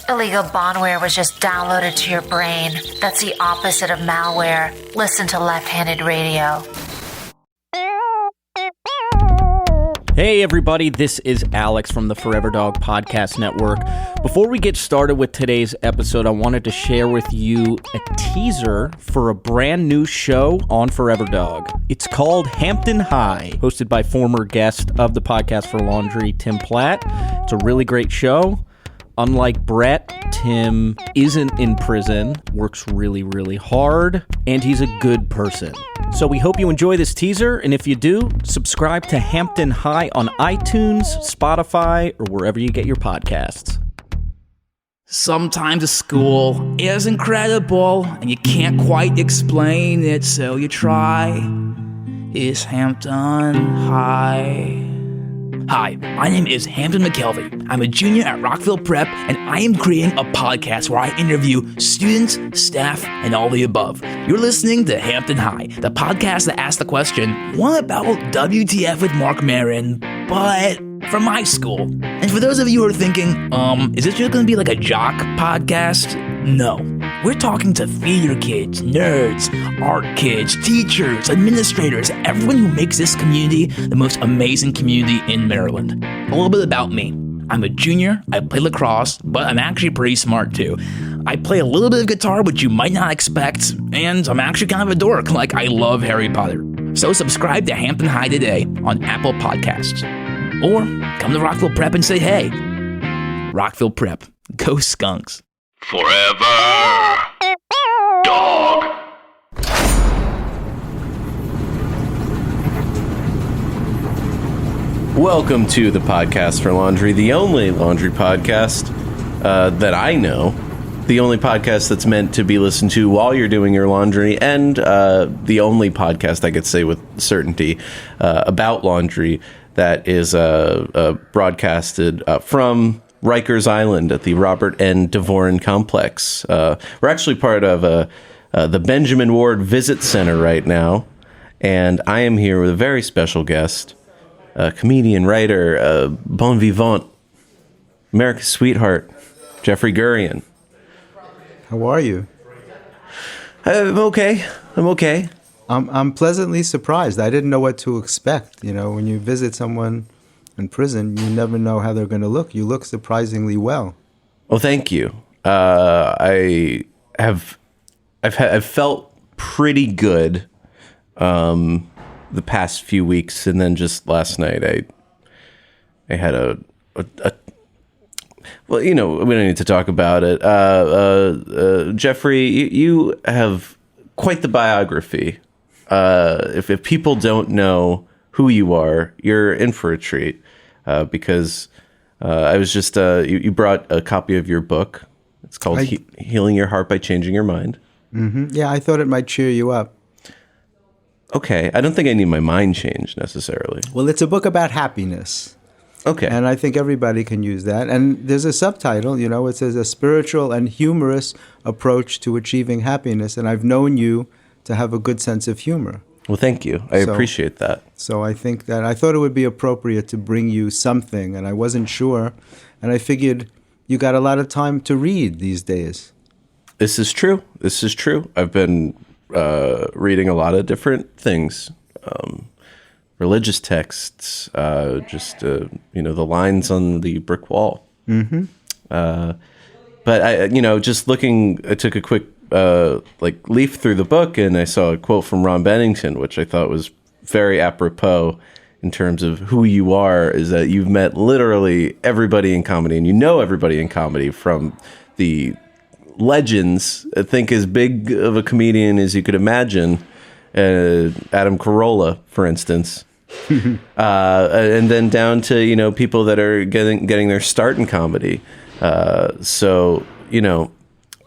Illegal bondware was just downloaded to your brain. That's the opposite of malware. Listen to Left-Handed Radio. Hey everybody, this is Alex from the Forever Dog Podcast Network. Before we get started with today's episode, I wanted to share with you a teaser for a brand new show on Forever Dog. It's called Hampton High, hosted by former guest of the Podcast for Laundry, Tim Platt. It's a really great show. Unlike Brett, Tim isn't in prison, works really, really hard, and he's a good person. So we hope you enjoy this teaser, and if you do, subscribe to Hampton High on iTunes, Spotify, or wherever you get your podcasts. Sometimes a school is incredible, and you can't quite explain it, so you try. Is Hampton High? Hi, my name is Hampton McKelvey. I'm a junior at Rockville Prep, and I am creating a podcast where I interview students, staff, and all the above. You're listening to Hampton High, the podcast that asks the question, what about WTF with Mark Maron, but from my school? And for those of you who are thinking, is this just going to be like a jock podcast? No. We're talking to theater kids, nerds, art kids, teachers, administrators, everyone who makes this community the most amazing community in Maryland. A little bit about me. I'm a junior, I play lacrosse, but I'm actually pretty smart too. I play a little bit of guitar, which you might not expect, and I'm actually kind of a dork, like I love Harry Potter. So subscribe to Hampton High today on Apple Podcasts. Or come to Rockville Prep and say, hey, Rockville Prep, go Skunks. Forever Dog. Welcome to the Podcast for Laundry, the only laundry podcast that I know. The only podcast that's meant to be listened to while you're doing your laundry, and the only podcast I could say with certainty about laundry that is broadcasted from Rikers Island at the Robert N. Devoren Complex. We're actually part of the Benjamin Ward Visit Center right now, and I am here with a very special guest, comedian, writer, bon vivant, America's sweetheart, Jeffrey Gurian. How are you? I'm okay. I'm pleasantly surprised. I didn't know what to expect. You know, when you visit someone in prison, you never know how they're going to look. You look surprisingly well. Well, thank you. I've felt pretty good the past few weeks, and then just last night I had a well, you know, we don't need to talk about it. Jeffrey, you have quite the biography. If people don't know who you are, you're in for a treat. Because I was just, you brought a copy of your book. It's called Healing Your Heart by Changing Your Mind. Mm-hmm. Yeah, I thought it might cheer you up. Okay. I don't think I need my mind changed necessarily. Well, it's a book about happiness. Okay. And I think everybody can use that. And there's a subtitle, you know, it says a spiritual and humorous approach to achieving happiness. And I've known you to have a good sense of humor. Well, thank you. I appreciate that. So I think that I thought it would be appropriate to bring you something, and I wasn't sure. And I figured you got a lot of time to read these days. This is true. I've been reading a lot of different things. Religious texts, the lines on the brick wall. Mm-hmm. But I took a quick leaf through the book, and I saw a quote from Ron Bennington, which I thought was very apropos in terms of who you are, is that you've met literally everybody in comedy, and you know everybody in comedy, from the legends, I think as big of a comedian as you could imagine, Adam Carolla, for instance, and then down to, people that are getting their start in comedy. So,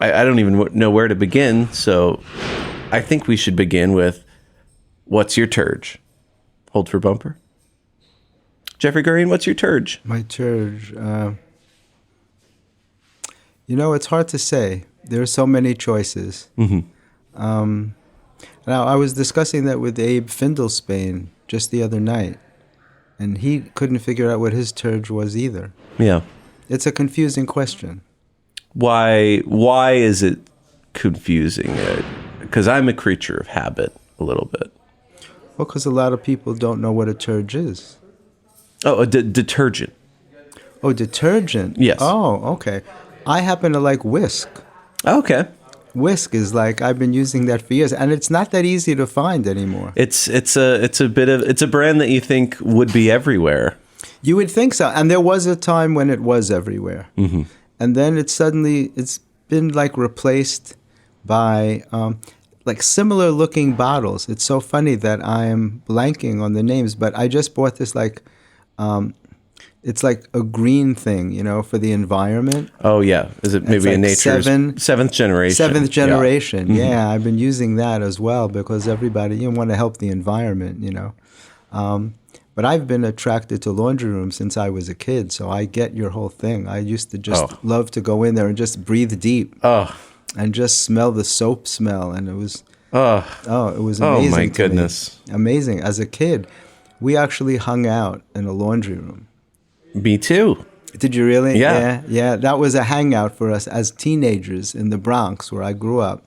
I don't even know where to begin. So I think we should begin with, what's your turge? Hold for bumper. Jeffrey Gurian, what's your turge? My turge. It's hard to say. There are so many choices. Mm-hmm. Now, I was discussing that with Abe Findelspane just the other night, and he couldn't figure out what his turge was either. Yeah. It's a confusing question. Why is it confusing? Because I'm a creature of habit a little bit. Well, because a lot of people don't know what a turd is. Oh, a detergent. Oh, detergent? Yes. Oh, okay. I happen to like Whisk. Okay. Whisk is like, I've been using that for years, and it's not that easy to find anymore. It's a brand that you think would be everywhere. You would think so. And there was a time when it was everywhere. Mm-hmm. And then it's been like replaced by like similar looking bottles. It's so funny that I am blanking on the names, but I just bought this like, it's like a green thing, for the environment. Oh yeah, is it maybe like a nature's seventh generation? Seventh generation, Yeah. Mm-hmm. Yeah. I've been using that as well because everybody want to help the environment, But I've been attracted to laundry rooms since I was a kid, so I get your whole thing. I used to just love to go in there and just breathe deep and just smell the soap smell, and it was it was amazing. Oh my to goodness, me. Amazing! As a kid, we actually hung out in a laundry room. Me too. Did you really? Yeah. Yeah. That was a hangout for us as teenagers in the Bronx, where I grew up.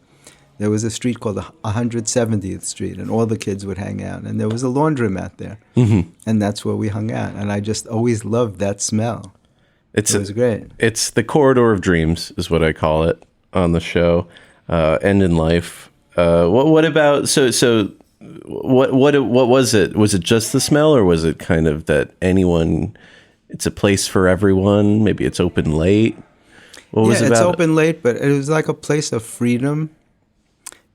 There was a street called 170th Street, and all the kids would hang out. And there was a laundromat there, and that's where we hung out. And I just always loved that smell. It was great. It's the corridor of dreams, is what I call it on the show, and in life. What about What was it? Was it just the smell, or was it kind of that anyone? It's a place for everyone. Maybe it's open late. What was it about? It's open late, but it was like a place of freedom.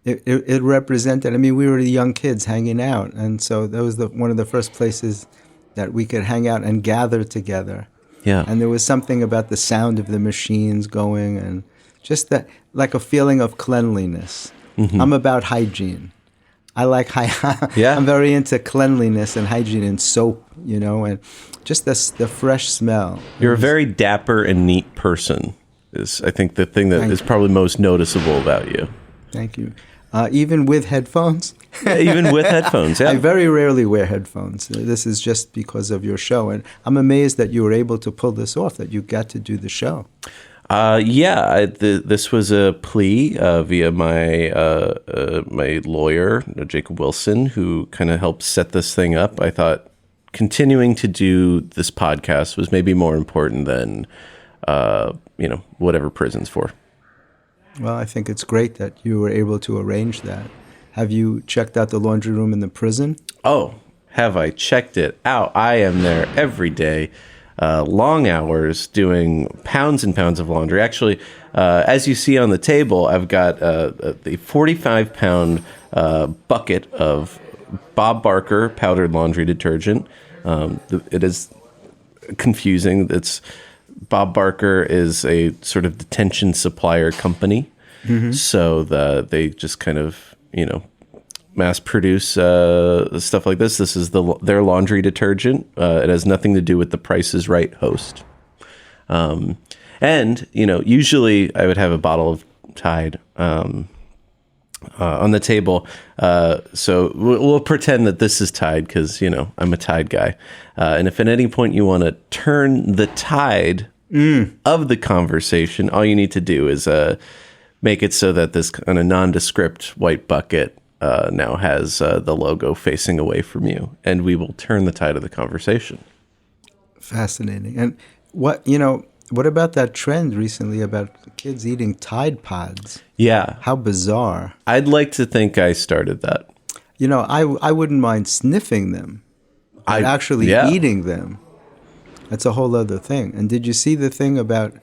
It represented. I mean, we were the young kids hanging out, and so that was one of the first places that we could hang out and gather together. Yeah. And there was something about the sound of the machines going, and just that, like a feeling of cleanliness. Mm-hmm. I'm about hygiene. I like Yeah. I'm very into cleanliness and hygiene and soap, and just the fresh smell. You're a very dapper and neat person. Is I think the thing that is probably most noticeable about you. Thank you. Even with headphones? Yeah, even with headphones, yeah. I very rarely wear headphones. This is just because of your show. And I'm amazed that you were able to pull this off, that you got to do the show. This was a plea via my lawyer, Jacob Wilson, who kind of helped set this thing up. I thought continuing to do this podcast was maybe more important than, whatever prison's for. Well, I think it's great that you were able to arrange that. Have you checked out the laundry room in the prison? Oh, have I checked it out? I am there every day, long hours, doing pounds and pounds of laundry. Actually, as you see on the table, I've got the 45-pound bucket of Bob Barker powdered laundry detergent. It is confusing. Bob Barker is a sort of detention supplier company. Mm-hmm. So they just kind of, mass produce stuff like this. This is their laundry detergent. It has nothing to do with the Price is Right host. And, usually I would have a bottle of Tide on the table. So we'll pretend that this is Tide because, I'm a Tide guy. And if at any point you want to turn the tide of the conversation, all you need to do is make it so that this kind of nondescript white bucket now has the logo facing away from you, and we will turn the tide of the conversation. Fascinating. And what about that trend recently about kids eating Tide Pods? Yeah. How bizarre. I'd like to think I started that. I wouldn't mind sniffing them, but actually eating them, that's a whole other thing. And did you see the thing about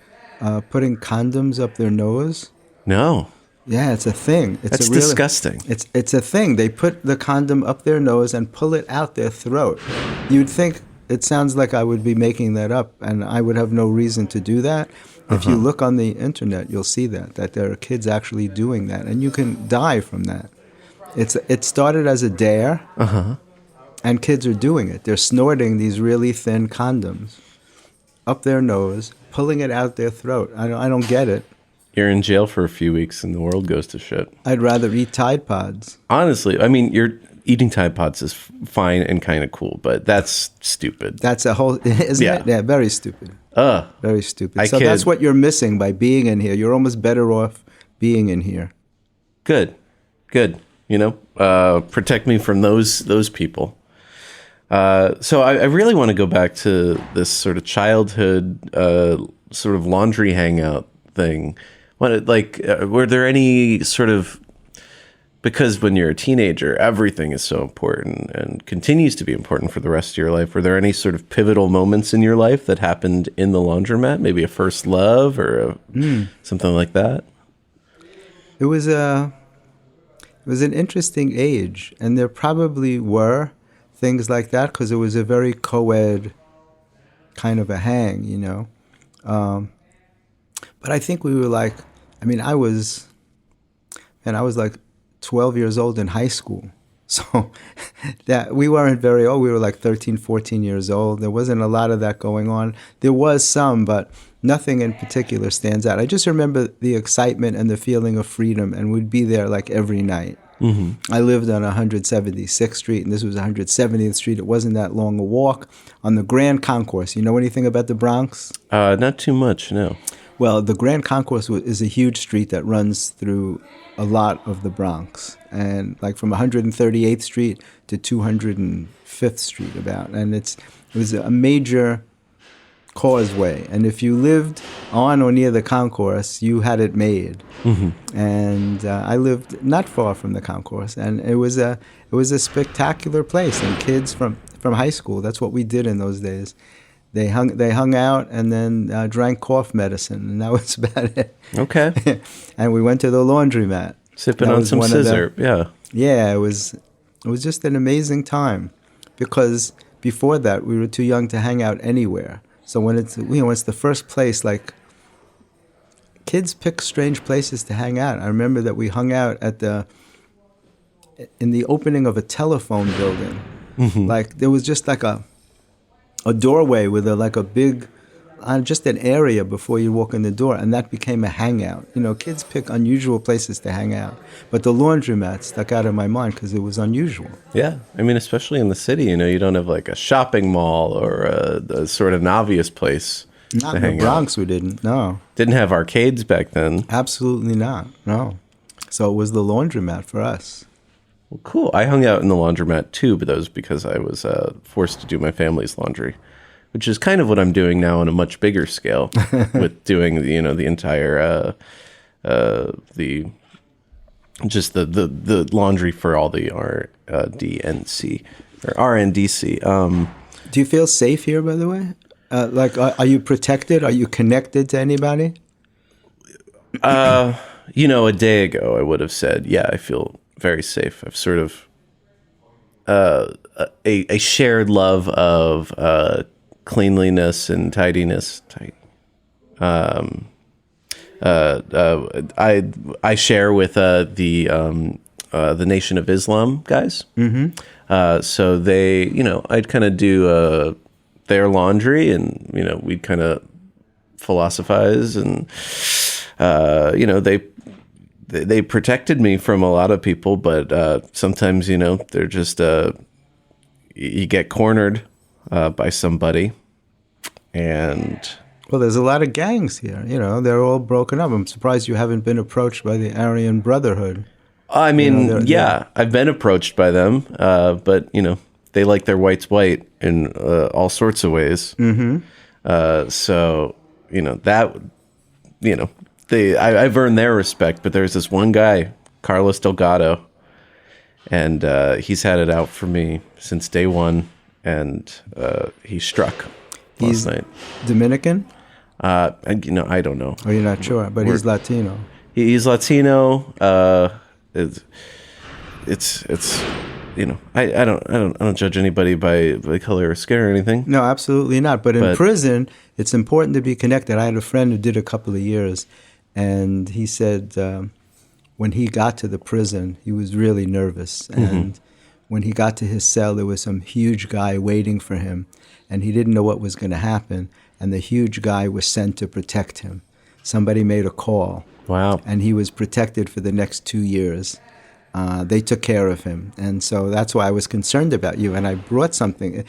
putting condoms up their nose? No. Yeah, it's a thing. That's disgusting. It's a thing. They put the condom up their nose and pull it out their throat. You'd think it sounds like I would be making that up, and I would have no reason to do that. If you look on the internet, you'll see that there are kids actually doing that, and you can die from that. It started as a dare, and kids are doing it. They're snorting these really thin condoms up their nose, pulling it out their throat. I don't get it. You're in jail for a few weeks and the world goes to shit. I'd rather eat Tide Pods. Honestly, I mean, eating Tide Pods is fine and kind of cool, but that's stupid. That's a whole, isn't Yeah. it? Yeah, very stupid. Very stupid. I So kid. that's what you're missing by being in here. You're almost better off being in here. Good. You know, protect me from those people. So I really want to go back to this sort of childhood, sort of laundry hangout thing. Were there any sort of, because when you're a teenager, everything is so important and continues to be important for the rest of your life. Were there any sort of pivotal moments in your life that happened in the laundromat? Maybe a first love or something like that? It was an interesting age, and there probably were things like that because it was a very co-ed kind of a hang, you know. But I think we were like, I mean, I was like 12 years old in high school. So that we weren't very old. We were like 13, 14 years old. There wasn't a lot of that going on. There was some, but nothing in particular stands out. I just remember the excitement and the feeling of freedom, and we'd be there like every night. I lived on 176th Street, and this was 170th Street. It wasn't that long a walk on the Grand Concourse. You know anything about the Bronx? Not too much, no. Well, the Grand Concourse is a huge street that runs through a lot of the Bronx, and like from 138th Street to 205th Street about. And it was a major causeway, and if you lived on or near the concourse, you had it made. And I lived not far from the concourse, and it was a spectacular place. And kids from high school, that's what we did in those days. They hung out and then drank cough medicine, and that was about it. Okay. And we went to the laundromat, Sipping That on was some one of the- scissor. Yeah. Yeah, it was just an amazing time, because before that we were too young to hang out anywhere. So when it's the first place, like, kids pick strange places to hang out. I remember that we hung out in the opening of a telephone building. Like there was just like a doorway with a big, just an area before you walk in the door, and that became a hangout. You know, kids pick unusual places to hang out, but the laundromat stuck out in my mind because it was unusual. Yeah. I mean, especially in the city, you know, you don't have like a shopping mall or a sort of an obvious place Not to in hang the Bronx, out. we didn't. No, Didn't have arcades back then. absolutely not. No. So it was the laundromat for us. Well, cool. I hung out in the laundromat too, but that was because I was forced to do my family's laundry, which is kind of what I'm doing now on a much bigger scale with doing, the entire, the laundry for all the RDNC or RNDC. Do you feel safe here, by the way? Are you protected? Are you connected to anybody? A day ago, I would have said, yeah, I feel very safe. I've sort of a shared love of cleanliness and tidiness. I share with the Nation of Islam guys. So they, I'd kind of do their laundry, and we'd kind of philosophize, and they protected me from a lot of people, but sometimes they're just you get cornered by somebody, and Well, there's a lot of gangs here. They're all broken up. I'm surprised you haven't been approached by the Aryan Brotherhood. I mean, they're- I've been approached by them, but they like their whites white in all sorts of ways. So I've earned their respect. But there's this one guy, Carlos Delgado, and he's had it out for me since day one, and he struck He's last night. Dominican? I don't know. Or you're not sure, but he's Latino. He's Latino. It's I don't judge anybody by color or skin or anything. No, absolutely not. But in prison, it's important to be connected. I had a friend who did a couple of years, and he said when he got to the prison, he was really nervous. And when he got to his cell, there was some huge guy waiting for him, and he didn't know what was going to happen. And the huge guy was sent to protect him. Somebody made a call. Wow. And he was protected for the next 2 years. they took care of him. And so that's why I was concerned about you. And I brought something,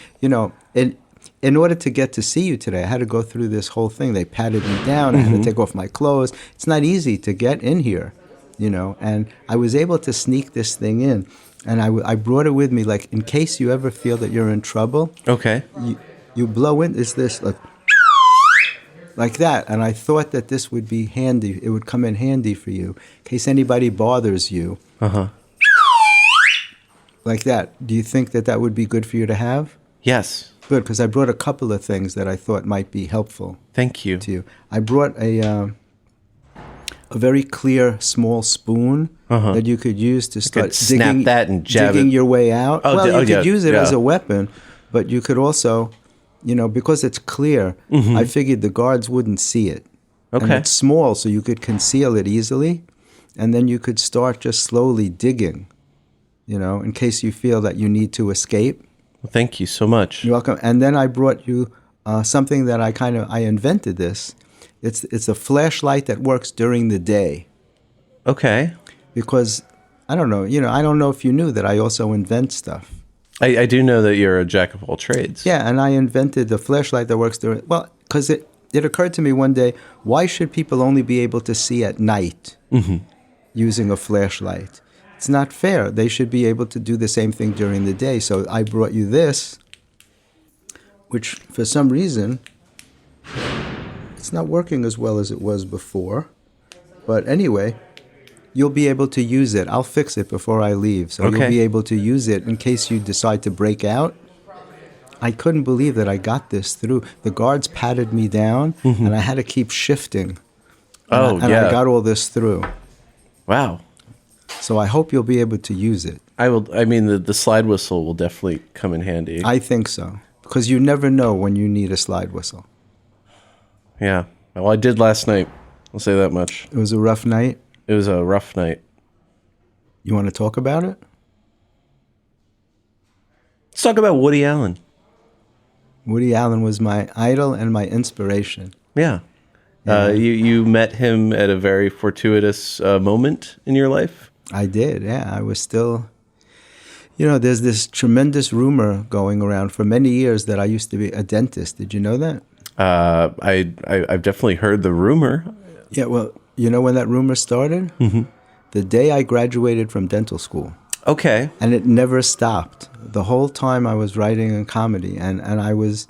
in order to get to see you today, I had to go through this whole thing. They patted me down. I had to take off my clothes. It's not easy to get in here, and I was able to sneak this thing in. And I brought it with me, like, in case you ever feel that you're in trouble. Okay. You blow in, is this like that. And I thought that this would be handy. It would come in handy for you in case anybody bothers you. Uh-huh. Like that. Do you think that would be good for you to have? Yes. Good, because I brought a couple of things that I thought might be helpful. Thank you. To you. I brought a very clear small spoon that you could use to start snap that and jab digging it. your way out. Oh, you could use it as a weapon, but you could also, because it's clear, I figured the guards wouldn't see it. Okay. And it's small, so you could conceal it easily, and then you could start just slowly digging, in case you feel that you need to escape. Well, thank you so much. You're welcome. And then I brought you something that I invented this. It's a flashlight that works during the day. Okay. Because, I don't know, I don't know if you knew that I also invent stuff. I do know that you're a jack of all trades. Yeah, and I invented the flashlight that works during, because it occurred to me one day, why should people only be able to see at night using a flashlight? It's not fair. They should be able to do the same thing during the day. So I brought you this, which for some reason, it's not working as well as it was before. But anyway, you'll be able to use it. I'll fix it before I leave. So Okay. You'll be able to use it in case you decide to break out. I couldn't believe that I got this through. The guards patted me down, and I had to keep shifting. And I got all this through. Wow. So I hope you'll be able to use it. I will. I mean, the slide whistle will definitely come in handy. I think so. Because you never know when you need a slide whistle. Yeah. Well, I did last night. I'll say that much. It was a rough night. It was a rough night. You want to talk about it? Let's talk about Woody Allen. Woody Allen was my idol and my inspiration. Yeah. You met him at a very fortuitous moment in your life? I did, yeah. I was still... there's this tremendous rumor going around for many years that I used to be a dentist. Did you know that? I've definitely heard the rumor. Yeah, well, you know when that rumor started? The day I graduated from dental school. Okay. And it never stopped. The whole time I was writing in comedy, and I was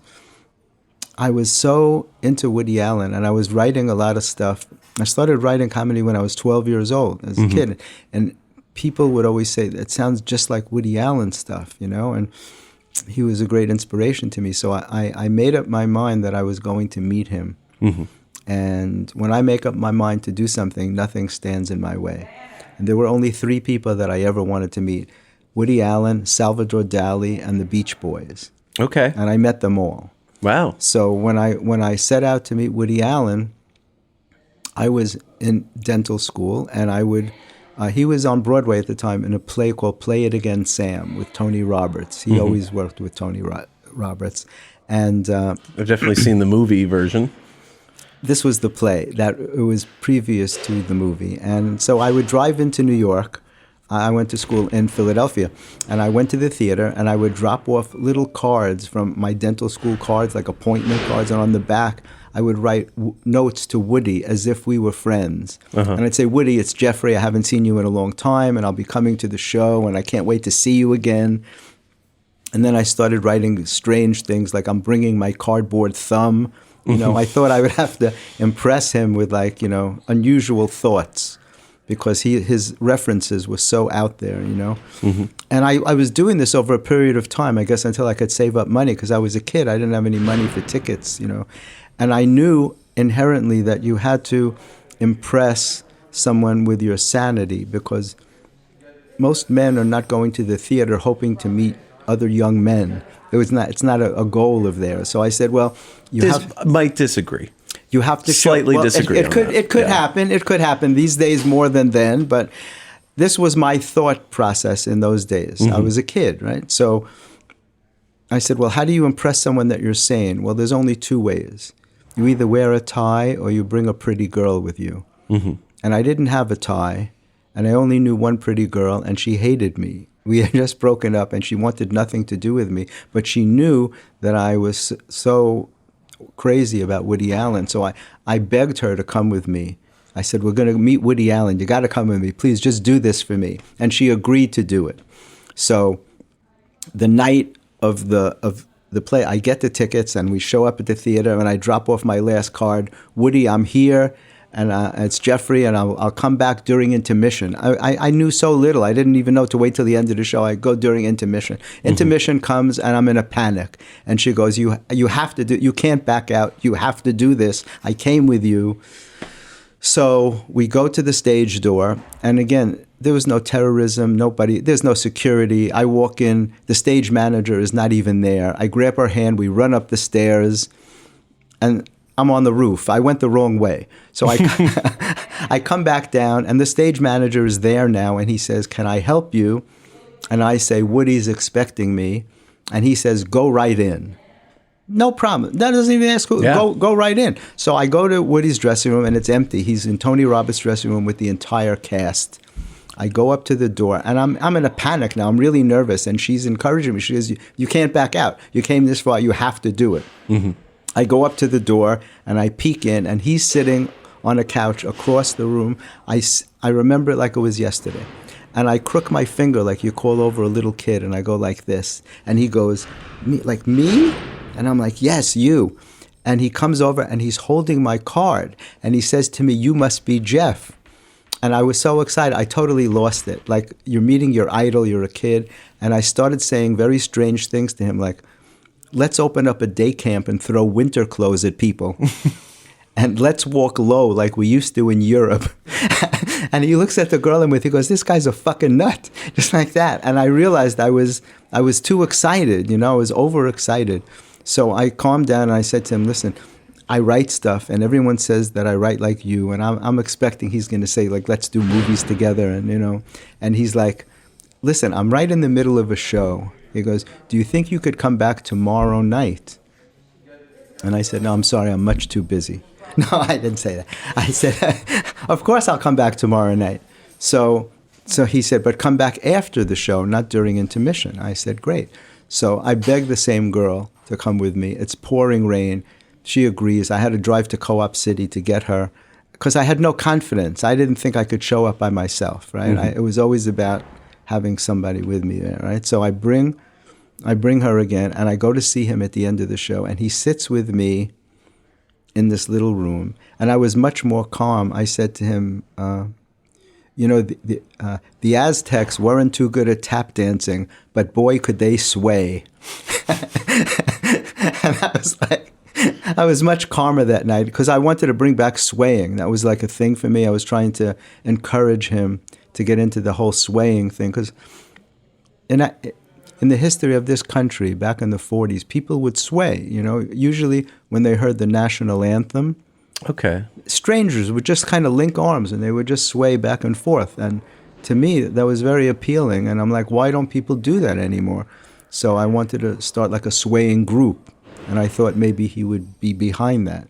so into Woody Allen, and I was writing a lot of stuff. I started writing comedy when I was 12 years old as a kid, and people would always say, it sounds just like Woody Allen stuff, and he was a great inspiration to me. So I made up my mind that I was going to meet him. And when I make up my mind to do something, nothing stands in my way. And there were only 3 people that I ever wanted to meet: Woody Allen, Salvador Dali, and the Beach Boys. Okay. And I met them all. Wow. So when I set out to meet Woody Allen, I was in dental school, and he was on Broadway at the time in a play called Play It Again, Sam, with Tony Roberts. He always worked with Tony Roberts. And I've definitely seen the movie version. This was the play that it was previous to the movie. And so I would drive into New York. I went to school in Philadelphia, and I went to the theater, and I would drop off little cards from my dental school cards, like appointment cards, and on the back I would write notes to Woody as if we were friends. And I'd say, Woody, it's Jeffrey. I haven't seen you in a long time, and I'll be coming to the show, and I can't wait to see you again. And then I started writing strange things, like I'm bringing my cardboard thumb. I thought I would have to impress him with unusual thoughts, because his references were so out there, And I was doing this over a period of time, I guess, until I could save up money, because I was a kid. I didn't have any money for tickets, And I knew inherently that you had to impress someone with your sanity, because most men are not going to the theater hoping to meet other young men. It's not a goal of theirs. So I said, well, might disagree. You have to slightly disagree. It could happen. It could happen these days more than then. But this was my thought process in those days. I was a kid, right? So I said, well, how do you impress someone that you're sane? Well, there's only 2 ways. You either wear a tie or you bring a pretty girl with you. And I didn't have a tie, and I only knew one pretty girl, and she hated me. We had just broken up, and she wanted nothing to do with me, but she knew that I was so crazy about Woody Allen. So I begged her to come with me. I said, we're going to meet Woody Allen. You got to come with me. Please just do this for me. And she agreed to do it. So the night of the play, I get the tickets, and we show up at the theater, and I drop off my last card. Woody, I'm here, and it's Jeffrey, and I'll come back during intermission. I knew so little. I didn't even know to wait till the end of the show. I go during intermission. Intermission comes, and I'm in a panic. And she goes, you have to do, you can't back out. You have to do this. I came with you. So we go to the stage door, and again, there was no terrorism, there's no security. I walk in, the stage manager is not even there. I grab her hand, we run up the stairs, and I'm on the roof. I went the wrong way. So I come back down, and the stage manager is there now, and he says, can I help you? And I say, Woody's expecting me. And he says, go right in. No problem. That doesn't even ask who. Yeah. Go right in. So I go to Woody's dressing room, and it's empty. He's in Tony Roberts' dressing room with the entire cast. I go up to the door, and I'm in a panic now. I'm really nervous, and she's encouraging me. She goes, you can't back out. You came this far. You have to do it. Mm-hmm. I go up to the door, and I peek in, and he's sitting on a couch across the room. I remember it like it was yesterday. And I crook my finger like you call over a little kid, and I go like this. And he goes, me? And I'm like, yes, you. And he comes over, and he's holding my card. And he says to me, you must be Jeff. And I was so excited. I totally lost it. Like, you're meeting your idol, you're a kid. And I started saying very strange things to him, like, let's open up a day camp and throw winter clothes at people. And let's walk low like we used to in Europe. And he looks at the girl I'm with, he goes, this guy's a fucking nut. Just like that. And I realized I was too excited, I was overexcited. So I calmed down, and I said to him, listen, I write stuff, and everyone says that I write like you, and I'm expecting he's going to say, like, let's do movies together, and and he's like, listen, I'm right in the middle of a show. He goes, do you think you could come back tomorrow night? And I said, no, I'm sorry, I'm much too busy. No, I didn't say that. I said, of course I'll come back tomorrow night. So he said, but come back after the show, not during intermission. I said, great. So I begged the same girl to come with me. It's pouring rain. She agrees. I had to drive to Co-op City to get her because I had no confidence. I didn't think I could show up by myself, right? Mm-hmm. It was always about having somebody with me there, right? So I bring her again, and I go to see him at the end of the show, and he sits with me in this little room, and I was much more calm. I said to him, the Aztecs weren't too good at tap dancing, but boy, could they sway. And I was much calmer that night because I wanted to bring back swaying. That was like a thing for me. I was trying to encourage him to get into the whole swaying thing because in the history of this country, back in the 40s, people would sway, usually when they heard the national anthem. Okay. Strangers would just kind of link arms, and they would just sway back and forth. And to me, that was very appealing. And I'm like, why don't people do that anymore? So I wanted to start like a swaying group. And I thought maybe he would be behind that.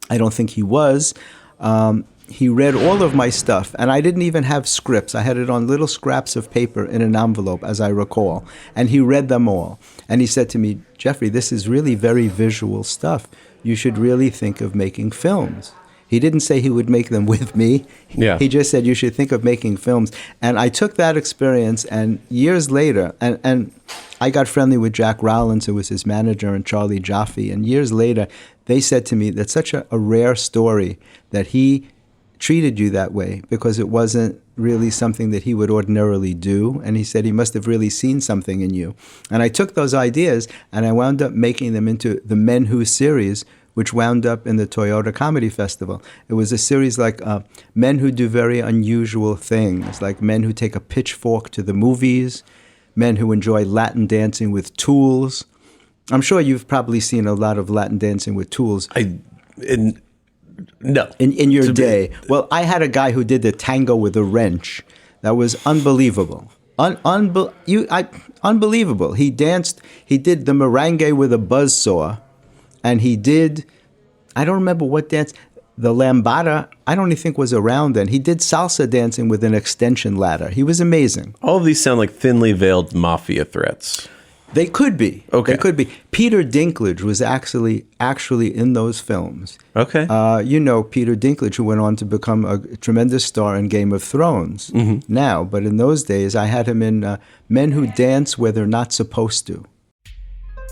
I don't think he was. He read all of my stuff, and I didn't even have scripts. I had it on little scraps of paper in an envelope, as I recall. And he read them all. And he said to me, Jeffrey, this is really very visual stuff. You should really think of making films. He didn't say he would make them with me. Yeah. He just said you should think of making films. And I took that experience, and years later, and I got friendly with Jack Rowlands, who was his manager, and Charlie Jaffe. And years later, they said to me, that's such a rare story that he treated you that way because it wasn't really something that he would ordinarily do. And he said he must have really seen something in you. And I took those ideas, and I wound up making them into the Men Who series, which wound up in the Toyota Comedy Festival. It was a series like men who do very unusual things, like men who take a pitchfork to the movies, men who enjoy Latin dancing with tools. I'm sure you've probably seen a lot of Latin dancing with tools. No. In your day. Well, I had a guy who did the tango with a wrench. That was unbelievable. Unbelievable. He did the merengue with a buzzsaw. And he did, I don't remember what dance. the lambada, I don't even think was around then. He did salsa dancing with an extension ladder. He was amazing. All of these sound like thinly veiled mafia threats. They could be. Okay. They could be. Peter Dinklage was actually in those films. Okay. You know Peter Dinklage, who went on to become a tremendous star in Game of Thrones now. But in those days, I had him in Men Who Dance Where They're Not Supposed to.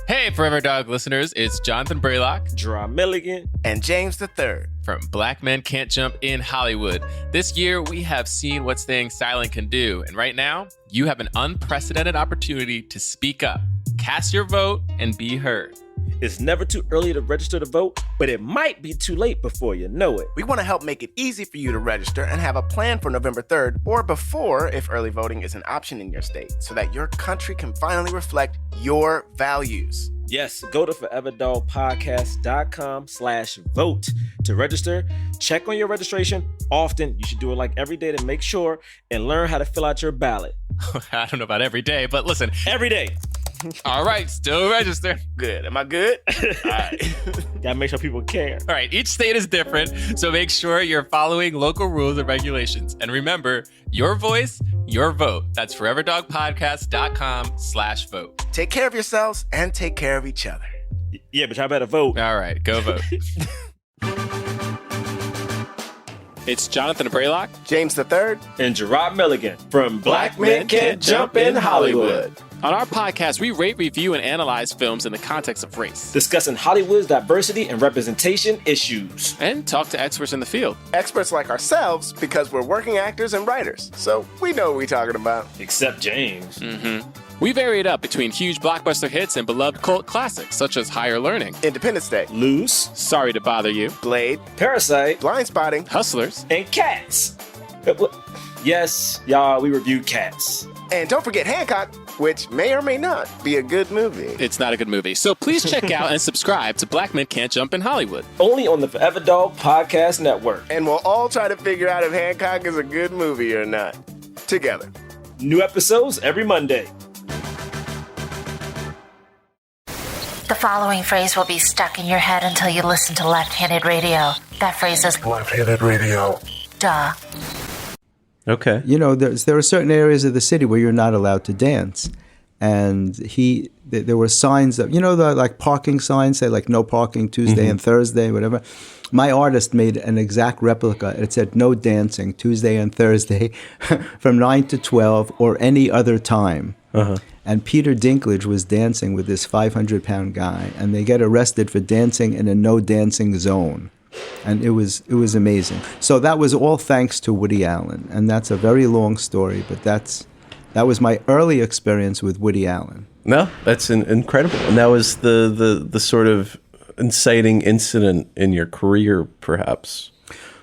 Hey, Forever Dog listeners, it's Jonathan Braylock, Gerard Milligan, and James III from Black Men Can't Jump in Hollywood. This year, we have seen what staying silent can do. And right now, you have an unprecedented opportunity to speak up, cast your vote, and be heard. It's never too early to register to vote, but it might be too late before you know it. We want to help make it easy for you to register and have a plan for November 3rd or before if early voting is an option in your state so that your country can finally reflect your values. Yes, go to foreverdogpodcast.com/vote to register. Check on your registration often. You should do it like every day to make sure and learn how to fill out your ballot. I don't know about every day, but listen. Every day. All right, still register. Good. Am I good? All right. Gotta make sure people care. All right, each state is different, so make sure you're following local rules and regulations. And remember, your voice, your vote. That's foreverdogpodcast.com/vote. Take care of yourselves and take care of each other. Yeah, but y'all better vote. All right, go vote. It's Jonathan Braylock, James III, and Gerard Milligan from Black Men Can't Jump in Hollywood. On our podcast, we rate, review, and analyze films in the context of race. Discussing Hollywood's diversity and representation issues. And talk to experts in the field. Experts like ourselves because we're working actors and writers, so we know what we're talking about. Except James. We vary it up between huge blockbuster hits and beloved cult classics such as Higher Learning, Independence Day, Loose, Sorry to Bother You, Blade, Parasite, Blind Spotting, Hustlers, and Cats. Yes, y'all, we reviewed Cats. And don't forget Hancock, which may or may not be a good movie. It's not a good movie. So please check out and subscribe to Black Men Can't Jump in Hollywood. Only on the Forever Dog Podcast Network. And we'll all try to figure out if Hancock is a good movie or not. Together. New episodes every Monday. The following phrase will be stuck in your head until you listen to Left-Handed Radio. That phrase is Left-handed radio. duh. Okay. You know, there are certain areas of the city where you're not allowed to dance. And there were signs that, you know, the like parking signs say like no parking Tuesday and Thursday, whatever. My artist made an exact replica. It said no dancing Tuesday and Thursday from 9 to 12 or any other time. And Peter Dinklage was dancing with this 500-pound guy, and they get arrested for dancing in a no dancing zone. And it was amazing. So that was all thanks to Woody Allen. And that's a very long story, but that was my early experience with Woody Allen. No, that's incredible. And that was the sort of inciting incident in your career, perhaps.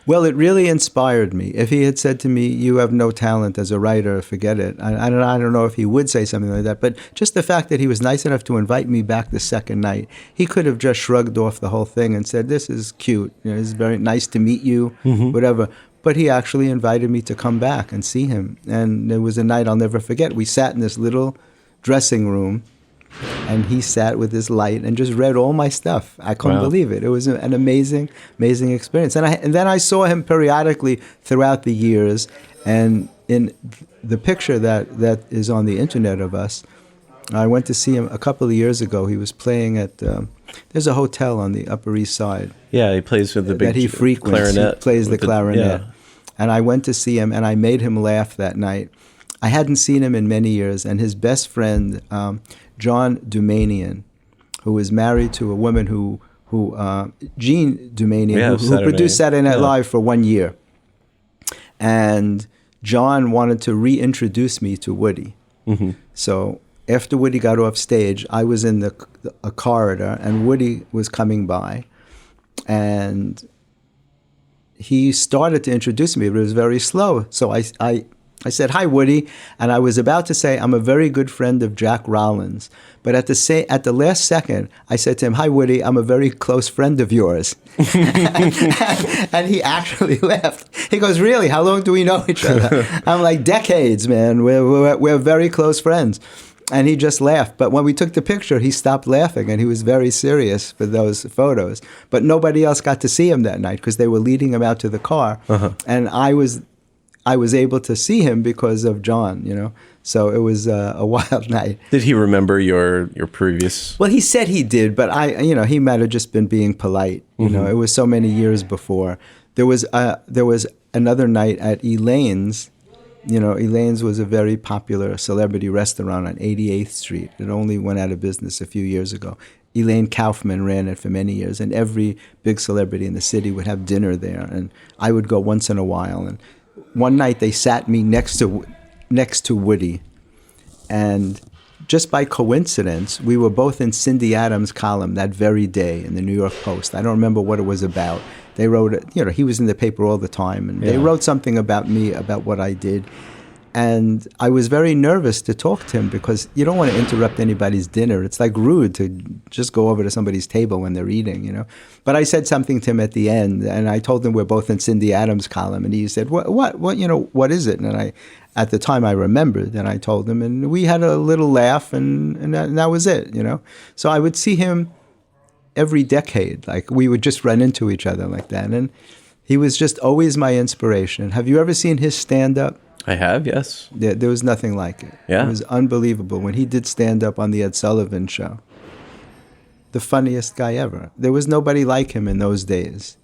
Well, it really inspired me. If he had said to me, "You have no talent as a writer, forget it," I don't know if he would say something like that. But just the fact that he was nice enough to invite me back the second night, he could have just shrugged off the whole thing and said, "This is cute. You know, it's very nice to meet you," whatever. But he actually invited me to come back and see him. And it was a night I'll never forget. We sat in this little dressing room, and he sat with his light and just read all my stuff. I couldn't believe it. It was an amazing, amazing experience. And then I saw him periodically throughout the years. And in the picture that is on the internet of us, I went to see him a couple of years ago. He was playing at, there's a hotel on the Upper East Side. Yeah, he plays with the big that he frequents. clarinet. He plays the clarinet. Yeah. And I went to see him, and I made him laugh that night. I hadn't seen him in many years, and his best friend, John Dumanian, who was married to a woman Jean Dumanian, who produced Saturday Night Live for 1 year. And John wanted to reintroduce me to Woody. So after Woody got off stage, I was in a corridor, and Woody was coming by. And he started to introduce me, but it was very slow. So I said, "Hi, Woody," and I was about to say, "I'm a very good friend of Jack Rollins," but at the last second, I said to him, "Hi, Woody, I'm a very close friend of yours," and he actually laughed. He goes, "Really? How long do we know each other?" I'm like, "Decades, man. We're very close friends." And he just laughed. But when we took the picture, he stopped laughing, and he was very serious for those photos. But nobody else got to see him that night because they were leading him out to the car. And I was able to see him because of John, you know. So it was a wild night. Did he remember your previous? Well, he said he did, but he might have just been being polite. You know, it was so many years before. There was another night at Elaine's. You know, Elaine's was a very popular celebrity restaurant on 88th Street. It only went out of business a few years ago. Elaine Kaufman ran it for many years, and every big celebrity in the city would have dinner there. And I would go once in a while. And one night they sat me next to Woody, and just by coincidence, we were both in Cindy Adams' column that very day in the New York Post. I don't remember what it was about. They wrote it, you know, he was in the paper all the time, and they wrote something about me, about what I did. And I was very nervous to talk to him because you don't want to interrupt anybody's dinner. It's like rude to just go over to somebody's table when they're eating, you know. But I said something to him at the end, and I told him we're both in Cindy Adams' column, and he said, what, you know, what is it? And at the time I remembered, and I told him, and we had a little laugh, and that was it, you know. So I would see him every decade, like we would just run into each other like that, and he was just always my inspiration. Have you ever seen his stand-up? I have, yes. There was nothing like it. Yeah. It was unbelievable. When he did stand-up on the Ed Sullivan Show, the funniest guy ever. There was nobody like him in those days,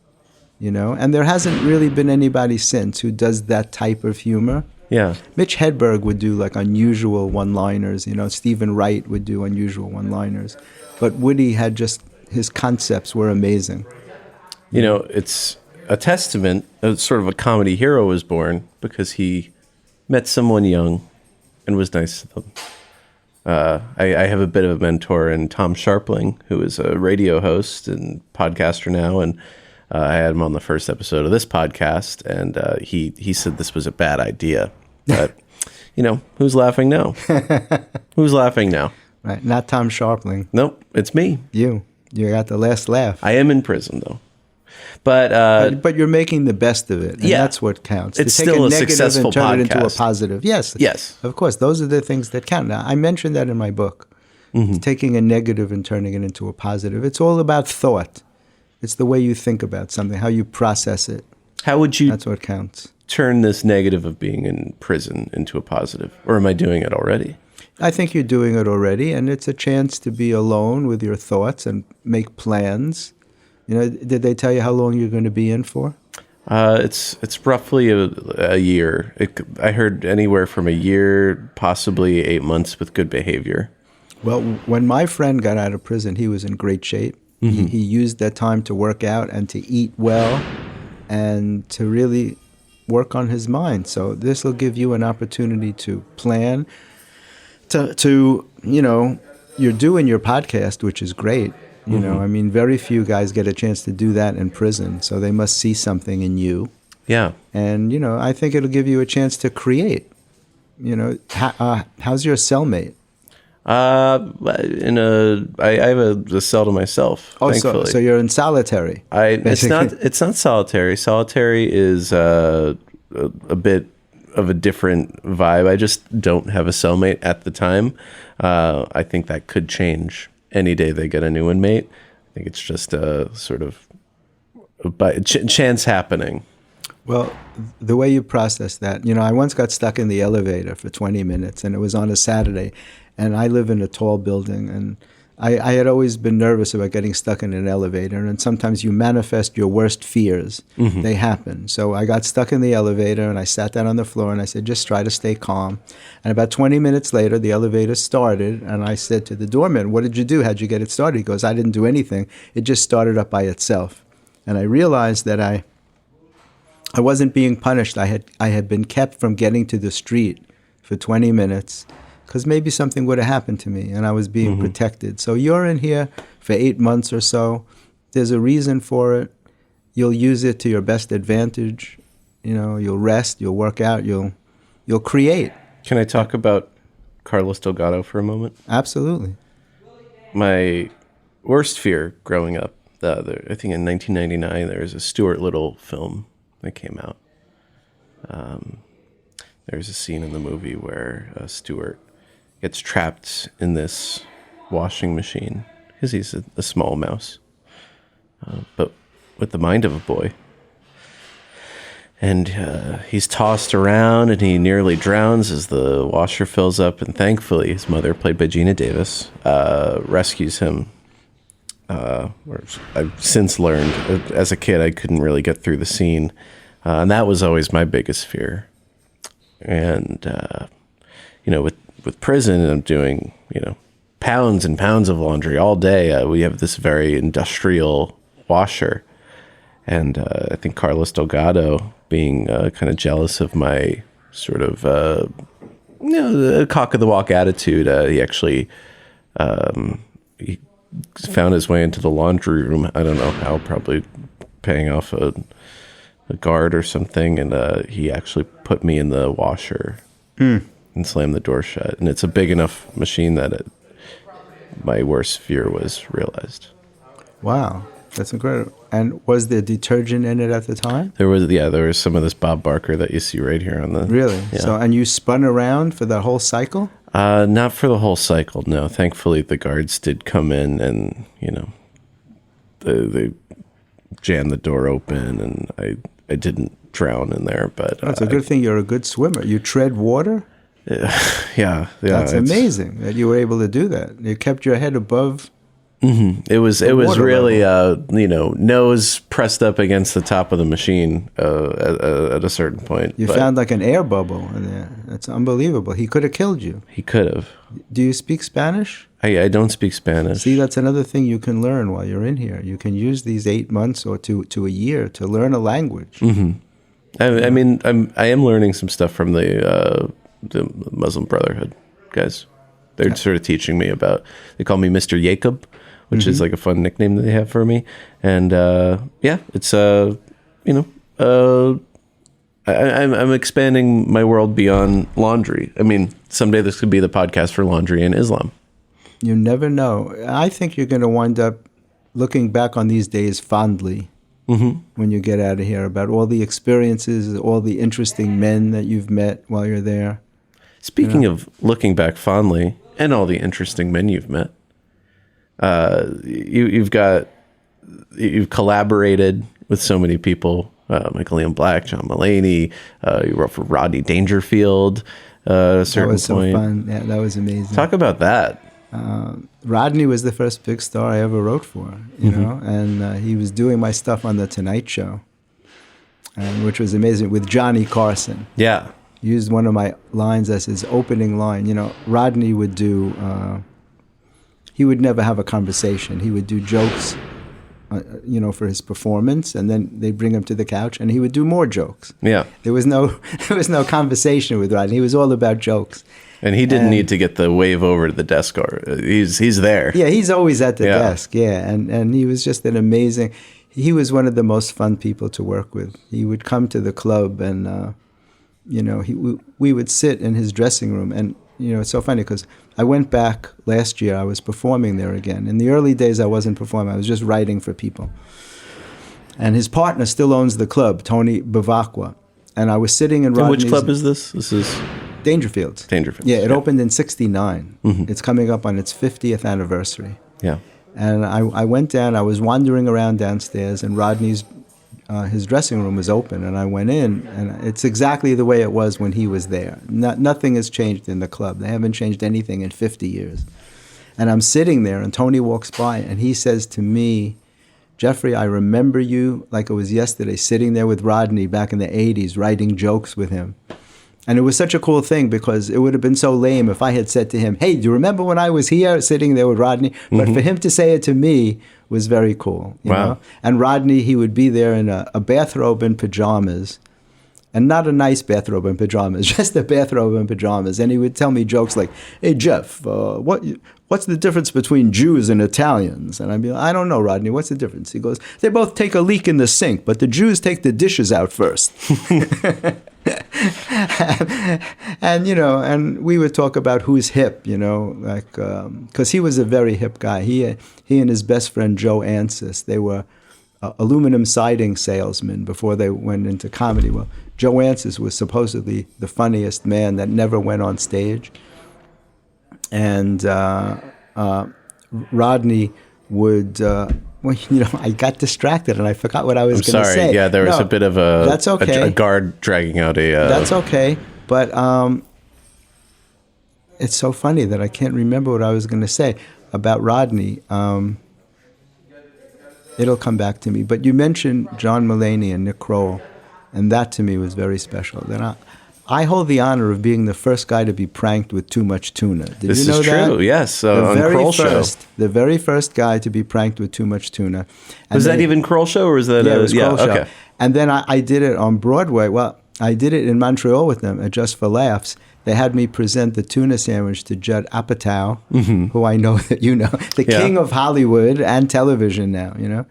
you know? And there hasn't really been anybody since who does that type of humor. Yeah. Mitch Hedberg would do like unusual one-liners, you know? Stephen Wright would do unusual one-liners. But Woody had just, his concepts were amazing. You know, it's a testament, sort of a comedy hero was born because he met someone young and was nice to them. I have a bit of a mentor in Tom Sharpling, who is a radio host and podcaster now, and I had him on the first episode of this podcast, and he said this was a bad idea. But, you know, who's laughing now? Who's laughing now? Right, not Tom Sharpling. Nope, it's me. You got the last laugh. I am in prison, though. But you're making the best of it, and that's what counts. It's to take still a negative successful and turn it into a podcast. positive. Yes. Of course, those are the things that count. Now, I mentioned that in my book. Taking a negative and turning it into a positive. It's all about thought. It's the way you think about something, how you process it. How would you? That's what counts. Turn this negative of being in prison into a positive, or am I doing it already? I think you're doing it already, and it's a chance to be alone with your thoughts and make plans. You know, did they tell you how long you're going to be in for? It's roughly a year. I heard anywhere from a year, possibly 8 months with good behavior. Well, when my friend got out of prison, he was in great shape. He used that time to work out and to eat well and to really work on his mind. So this will give you an opportunity to plan, to you know, you're doing your podcast, which is great. You know, I mean, very few guys get a chance to do that in prison, so they must see something in you. Yeah. And, you know, I think it'll give you a chance to create. You know, how's your cellmate? I have a cell to myself. Oh, thankfully. So you're in solitary. It's not solitary. Solitary is a bit of a different vibe. I just don't have a cellmate at the time. I think that could change any day they get a new inmate. I think it's just a sort of by chance happening. Well, the way you process that, you know, I once got stuck in the elevator for 20 minutes, and it was on a Saturday, and I live in a tall building, and I had always been nervous about getting stuck in an elevator, and sometimes you manifest your worst fears. They happen. So I got stuck in the elevator, and I sat down on the floor, and I said, just try to stay calm. And about 20 minutes later, the elevator started, and I said to the doorman, what did you do? How'd you get it started? He goes, I didn't do anything. It just started up by itself. And I realized that I wasn't being punished. I had been kept from getting to the street for 20 minutes because maybe something would have happened to me, and I was being protected. So you're in here for 8 months or so. There's a reason for it. You'll use it to your best advantage. You know, you'll rest, you'll work out, you'll create. Can I talk about Carlos Delgado for a moment? Absolutely. My worst fear growing up, I think in 1999, there was a Stuart Little film that came out. There's a scene in the movie where Stuart gets trapped in this washing machine because he's a small mouse, but with the mind of a boy. And he's tossed around and he nearly drowns as the washer fills up. And thankfully, his mother, played by Gina Davis, rescues him. I've since learned, as a kid, I couldn't really get through the scene. And that was always my biggest fear. And, with prison, I'm doing, pounds and pounds of laundry all day. We have this very industrial washer. And I think Carlos Delgado, being kind of jealous of my sort of, the cock of the walk attitude, he actually he found his way into the laundry room. I don't know how, probably paying off a guard or something. And he actually put me in the washer and slammed the door shut. And it's a big enough machine that my worst fear was realized. Wow. That's incredible. And was there detergent in it at the time? There was some of this Bob Barker that you see right here on the... Really? Yeah. So, and you spun around for the whole cycle? Not for the whole cycle, no. Thankfully, the guards did come in and, they jammed the door open and I didn't drown in there. But it's a good thing you're a good swimmer. You tread water? Yeah. That's amazing that you were able to do that. You kept your head above... Mm-hmm. It was really nose pressed up against the top of the machine at a certain point. You found like an air bubble in there. That's unbelievable. He could have killed you. He could have. Do you speak Spanish? I don't speak Spanish. See, that's another thing you can learn while you're in here. You can use these 8 months or to a year to learn a language. Mm-hmm. I am learning some stuff from the Muslim Brotherhood guys. They're sort of teaching me about. They call me Mr. Jacob, which is like a fun nickname that they have for me. And it's I'm expanding my world beyond laundry. I mean, someday this could be the podcast for laundry and Islam. You never know. I think you're going to wind up looking back on these days fondly when you get out of here, about all the experiences, all the interesting men that you've met while you're there. Speaking of looking back fondly and all the interesting men you've met, you've collaborated with so many people, Michael Ian Black, John Mulaney, you wrote for Rodney Dangerfield at a certain point. That was so fun. Yeah, that was amazing. Talk about that. Rodney was the first big star I ever wrote for, you know, and he was doing my stuff on The Tonight Show, which was amazing, with Johnny Carson. Yeah. He used one of my lines as his opening line. You know, Rodney would do, he would never have a conversation. He would do jokes, for his performance, and then they'd bring him to the couch and he would do more jokes. Yeah. There was no conversation with Rodney. He was all about jokes. And he didn't need to get the wave over to the desk. Or he's there. Yeah, he's always at the desk. Yeah, and he was just an amazing. He was one of the most fun people to work with. He would come to the club, and we would sit in his dressing room. And it's so funny because I went back last year. I was performing there again. In the early days, I wasn't performing. I was just writing for people. And his partner still owns the club, Tony Bavacqua. And I was sitting in Rodney's... Which club is this? This is... Dangerfields. Dangerfields. Yeah, it opened in 1969. It's coming up on its 50th anniversary. Yeah. And I went down, I was wandering around downstairs, and Rodney's, his dressing room was open, and I went in, and it's exactly the way it was when he was there. Nothing has changed in the club. They haven't changed anything in 50 years. And I'm sitting there, and Tony walks by, and he says to me, "Jeffrey, I remember you like it was yesterday, sitting there with Rodney back in the 80s, writing jokes with him." And it was such a cool thing because it would have been so lame if I had said to him, "Hey, do you remember when I was here sitting there with Rodney?" But for him to say it to me was very cool. You know? And Rodney, he would be there in a bathrobe and pajamas, and not a nice bathrobe and pajamas, just a bathrobe and pajamas. And he would tell me jokes like, "Hey, Jeff, what's the difference between Jews and Italians?" And I'd be like, "I don't know, Rodney, what's the difference?" He goes, "They both take a leak in the sink, but the Jews take the dishes out first." and we would talk about who's hip, like, because he was a very hip guy. He and his best friend Joe Ansis, they were aluminum siding salesmen before they went into comedy. Well, Joe Ansis was supposedly the funniest man that never went on stage. and Rodney would. Well, I got distracted and I forgot what I was going to say. Sorry. Yeah, there was a bit of that's okay. a guard dragging out a. That's okay, but it's so funny that I can't remember what I was going to say about Rodney. It'll come back to me. But you mentioned John Mulaney and Nick Kroll, and that to me was very special. Then I hold the honor of being the first guy to be pranked with too much tuna. Did this you know is that? true. Yes, The on very Kroll Show. The very first guy to be pranked with too much tuna. And Was that even Kroll Show, or was that? Yeah, it was Kroll Show. Okay. And then I did it on Broadway. Well, I did it in Montreal with them at Just for Laughs. They had me present the tuna sandwich to Judd Apatow, who I know that you know, the king of Hollywood and television now,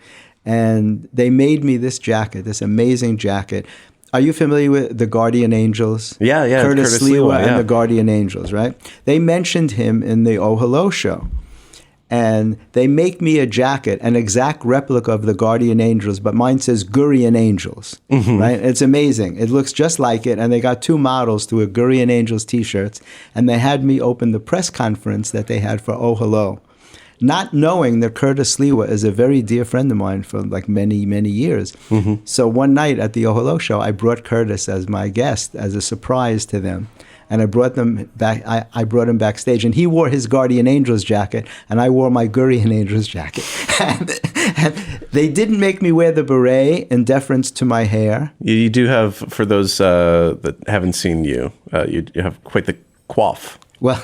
And they made me this jacket, this amazing jacket. Are you familiar with the Guardian Angels? Yeah. Curtis Lewa yeah. and the Guardian Angels, right? They mentioned him in the Oh Hello show. And they make me a jacket, an exact replica of the Guardian Angels, but mine says Gurian Angels, right? It's amazing. It looks just like it, and they got 2 models to a Gurian Angels T-shirts, and they had me open the press conference that they had for Oh Hello, not knowing that Curtis Lewa is a very dear friend of mine for like many, many years. So one night at the Oh Hello show, I brought Curtis as my guest, as a surprise to them. And I brought them back. I brought him backstage, and he wore his Guardian Angels jacket, and I wore my Gurian Angels jacket. and they didn't make me wear the beret in deference to my hair. You do have, for those that haven't seen you, you have quite the coif. Well,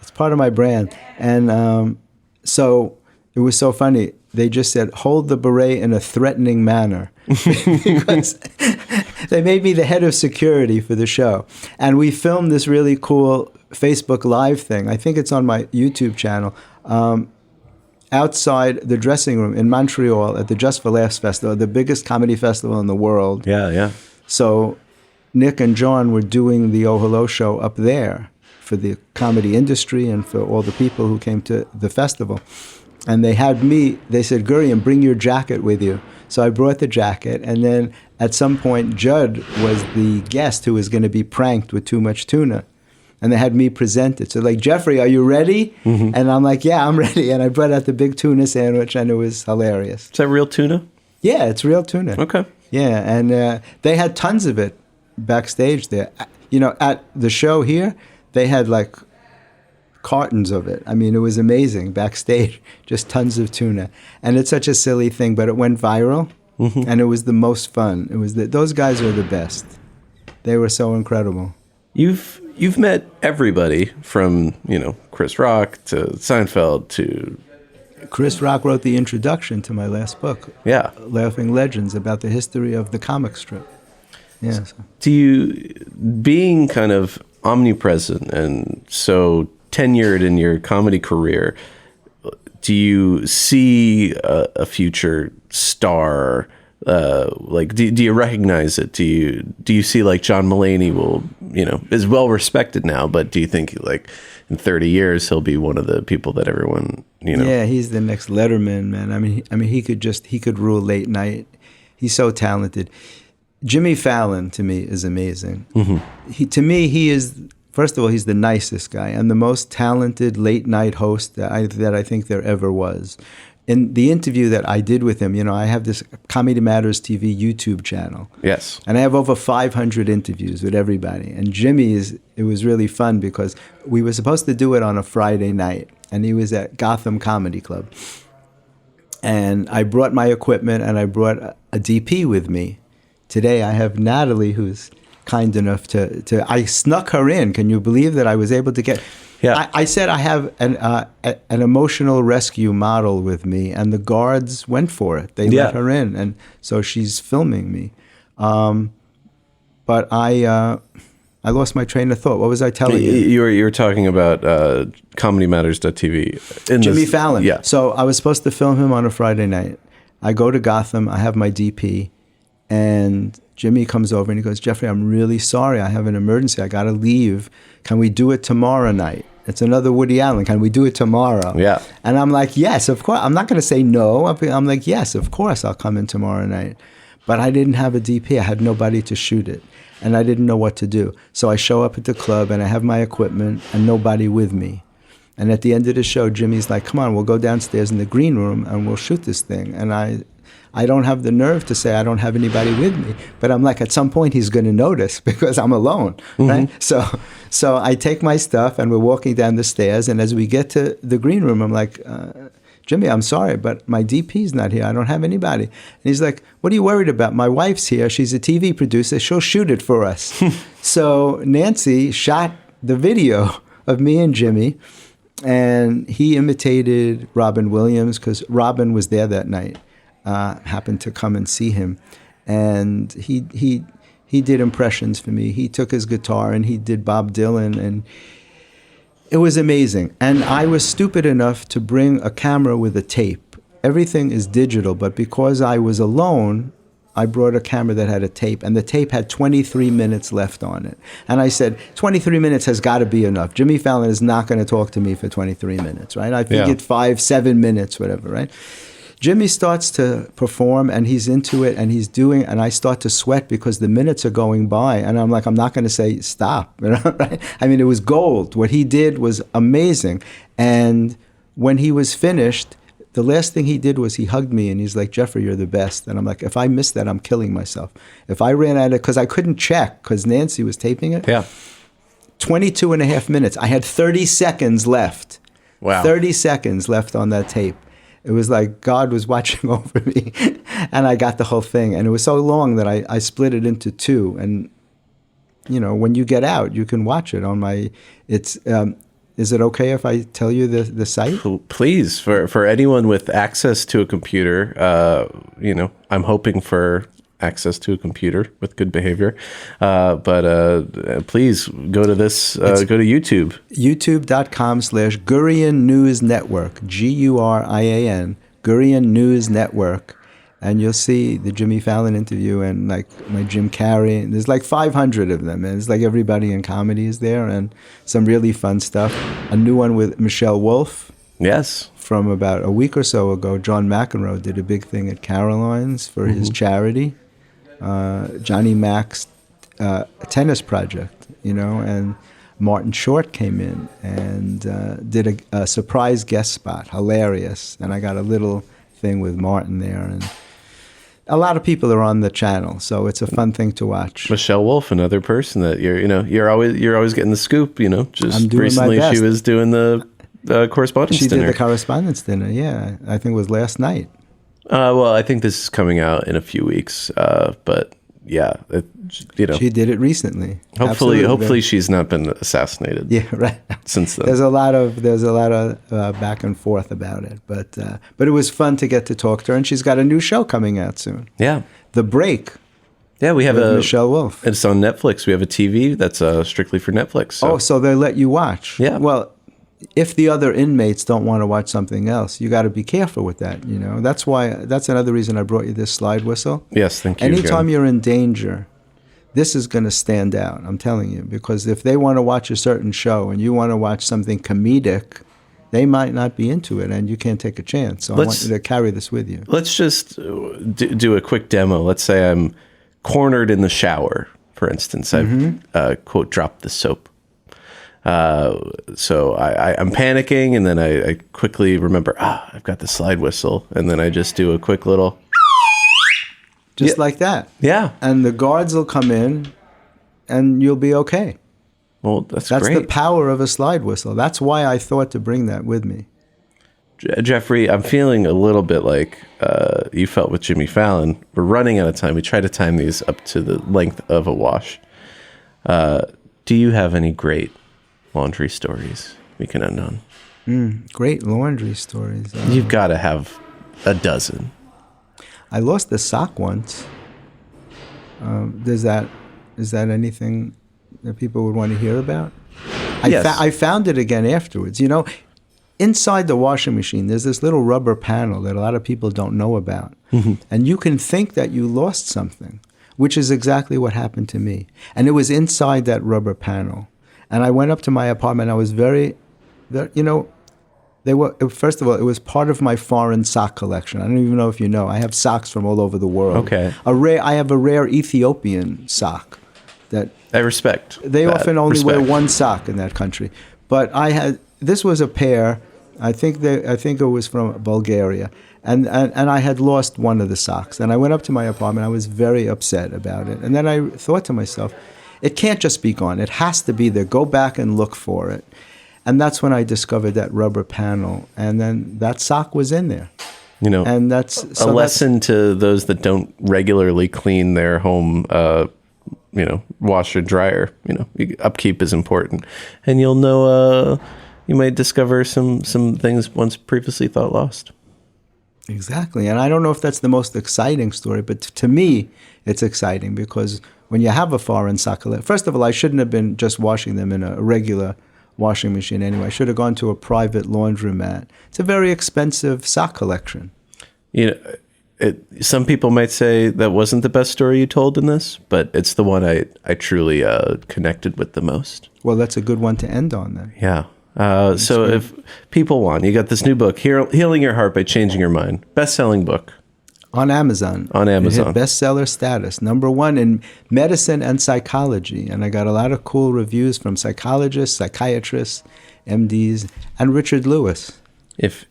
it's part of my brand, and so it was so funny. They just said, "Hold the beret in a threatening manner," because they made me the head of security for the show. And we filmed this really cool Facebook Live thing. I think it's on my YouTube channel. Outside the dressing room in Montreal at the Just for Laughs Festival, the biggest comedy festival in the world. Yeah. So Nick and John were doing the Oh Hello show up there for the comedy industry and for all the people who came to the festival. And they had me, they said, Gurian, bring your jacket with you. So I brought the jacket, and then at some point, Judd was the guest who was going to be pranked with too much tuna. And they had me present it. So like, Jeffrey, are you ready? And I'm like, yeah, I'm ready. And I brought out the big tuna sandwich, and it was hilarious. Is that real tuna? Yeah, it's real tuna. Okay. Yeah, and they had tons of it backstage there. At the show here, they had like cartons of it. I mean, it was amazing backstage, just tons of tuna. And it's such a silly thing, but it went viral, and it was the most fun. It was those guys are the best. They were so incredible. You've met everybody from, Chris Rock to Seinfeld to... Chris Rock wrote the introduction to my last book, Laughing Legends, about the history of the comic strip. Yeah. Do you, being kind of omnipresent and so tenured in your comedy career, do you see a future star? Do you recognize it? Do you see like John Mulaney will, is well respected now, but do you think like in 30 years he'll be one of the people that everyone, Yeah, he's the next Letterman, man. I mean he could rule late night. He's so talented. Jimmy Fallon to me is amazing. He is. First of all, he's the nicest guy and the most talented late-night host that I think there ever was. In the interview that I did with him, I have this Comedy Matters TV YouTube channel. Yes. And I have over 500 interviews with everybody. And it was really fun because we were supposed to do it on a Friday night, and he was at Gotham Comedy Club. And I brought my equipment, and I brought a DP with me. Today I have Natalie, who's kind enough to I snuck her in. Can you believe that I was able to get? Yeah. I said I have an emotional rescue model with me, and the guards went for it. They let her in, and so she's filming me. But I lost my train of thought. What was I telling you? You were talking about ComedyMatters.tv. Jimmy Fallon. Yeah. So I was supposed to film him on a Friday night. I go to Gotham. I have my DP, and Jimmy comes over and he goes, Jeffrey, I'm really sorry. I have an emergency. I got to leave. Can we do it tomorrow night? It's another Woody Allen. Can we do it tomorrow? Yeah. And I'm like, yes, of course. I'm not going to say no. I'm like, yes, of course I'll come in tomorrow night. But I didn't have a DP. I had nobody to shoot it. And I didn't know what to do. So I show up at the club and I have my equipment and nobody with me. And at the end of the show, Jimmy's like, come on, we'll go downstairs in the green room and we'll shoot this thing. And I don't have the nerve to say I don't have anybody with me. But I'm like, at some point, he's going to notice because I'm alone, right? So I take my stuff and we're walking down the stairs. And as we get to the green room, I'm like, Jimmy, I'm sorry, but my DP's not here. I don't have anybody. And he's like, what are you worried about? My wife's here. She's a TV producer. She'll shoot it for us. So Nancy shot the video of me and Jimmy. And he imitated Robin Williams because Robin was there that night, happened to come and see him. And he did impressions for me. He took his guitar and he did Bob Dylan. And it was amazing. And I was stupid enough to bring a camera with a tape. Everything is digital, but because I was alone, I brought a camera that had a tape, and the tape had 23 minutes left on it. And I said, 23 minutes has got to be enough. Jimmy Fallon is not going to talk to me for 23 minutes, right? I figured 5, 7 minutes, whatever, right? Jimmy starts to perform, and he's into it, and he's doing, and I start to sweat because the minutes are going by, and I'm like, I'm not going to say stop, you know, right? I mean, it was gold. What he did was amazing. And when he was finished, the last thing he did was he hugged me and he's like, Jeffrey, you're the best. And I'm like, if I miss that, I'm killing myself. If I ran out of, because I couldn't check because Nancy was taping it. 22 and a half minutes. I had 30 seconds left. Wow. 30 seconds left on that tape. It was like God was watching over me. And I got the whole thing. And it was so long that I split it into 2. And, you know, when you get out, you can watch it on my, is it okay if I tell you the site? Please, for anyone with access to a computer, you know, I'm hoping for access to a computer with good behavior. But please go to this, go to YouTube. YouTube.com/Gurian News Network, Gurian, Gurian News Network. And you'll see the Jimmy Fallon interview and like my Jim Carrey. And there's like 500 of them. And it's like everybody in comedy is there and some really fun stuff. A new one with Michelle Wolf. Yes. From about a week or so ago, John McEnroe did a big thing at Caroline's for his charity. Johnny Mac's tennis project, you know, and Martin Short came in and did a surprise guest spot. Hilarious. And I got a little thing with Martin there. And a lot of people are on the channel, so it's a fun thing to watch. Michelle Wolf, another person that you're always getting the scoop. You know, just I'm doing recently my best. she was doing the correspondence dinner. She did the correspondence dinner. Yeah, I think it was last night. Well, I think this is coming out in a few weeks. But yeah, you know, she did it recently. Hopefully, she's not been assassinated. Yeah, right. Since then, there's a lot of back and forth about it, but it was fun to get to talk to her, and she's got a new show coming out soon. Yeah, The Break. Yeah, we have Michelle Wolf. It's on Netflix. We have a TV that's strictly for Netflix. So they let you watch. Yeah. Well, if the other inmates don't want to watch something else, you got to be careful with that. You know, that's another reason I brought you this slide whistle. Yes, thank you. Anytime you're in danger, this is going to stand out. I'm telling you, because if they want to watch a certain show and you want to watch something comedic, they might not be into it, and you can't take a chance. So I want you to carry this with you. Let's just do a quick demo. Let's say I'm cornered in the shower, for instance. I've quote dropped the soap. So I'm panicking, and then I quickly remember, I've got the slide whistle, and then I just do a quick little, just like that. Yeah, and the guards will come in, and you'll be okay. Well, that's great. That's the power of a slide whistle. That's why I thought to bring that with me. Jeffrey, I'm feeling a little bit like you felt with Jimmy Fallon. We're running out of time. We try to time these up to the length of a wash. Do you have any great laundry stories we can end on? Great laundry stories. You've got to have a dozen. I lost a sock once. Is that anything that people would want to hear about? Yes. I found it again afterwards. You know, inside the washing machine, there's this little rubber panel that a lot of people don't know about. And you can think that you lost something, which is exactly what happened to me. And it was inside that rubber panel. And I went up to my apartment. I was very, you know, first of all, it was part of my foreign sock collection. I don't even know if you know. I have socks from all over the world. Okay. I have a rare Ethiopian sock that I respect. They often only wear one sock in that country. But I had this was a pair. I think it was from Bulgaria, and I had lost one of the socks. And I went up to my apartment. I was very upset about it. And then I thought to myself, it can't just be gone. It has to be there. Go back and look for it. And that's when I discovered that rubber panel. And then that sock was in there. You know, and that's a lesson to those that don't regularly clean their home, washer, dryer. Upkeep is important. And you'll know, you might discover some things once previously thought lost. Exactly. And I don't know if that's the most exciting story, but to me, it's exciting because when you have a foreign sock collection, first of all, I shouldn't have been just washing them in a regular washing machine anyway. I should have gone to a private laundromat. It's a very expensive sock collection. Some people might say that wasn't the best story you told in this, but it's the one I truly connected with the most. Well, that's a good one to end on then. Yeah. So if people want, you got this new book, Healing Your Heart by Changing Your Mind. Best-selling book. On Amazon. On Amazon. It hit bestseller status. #1 in medicine and psychology. And I got a lot of cool reviews from psychologists, psychiatrists, MDs, and Richard Lewis. If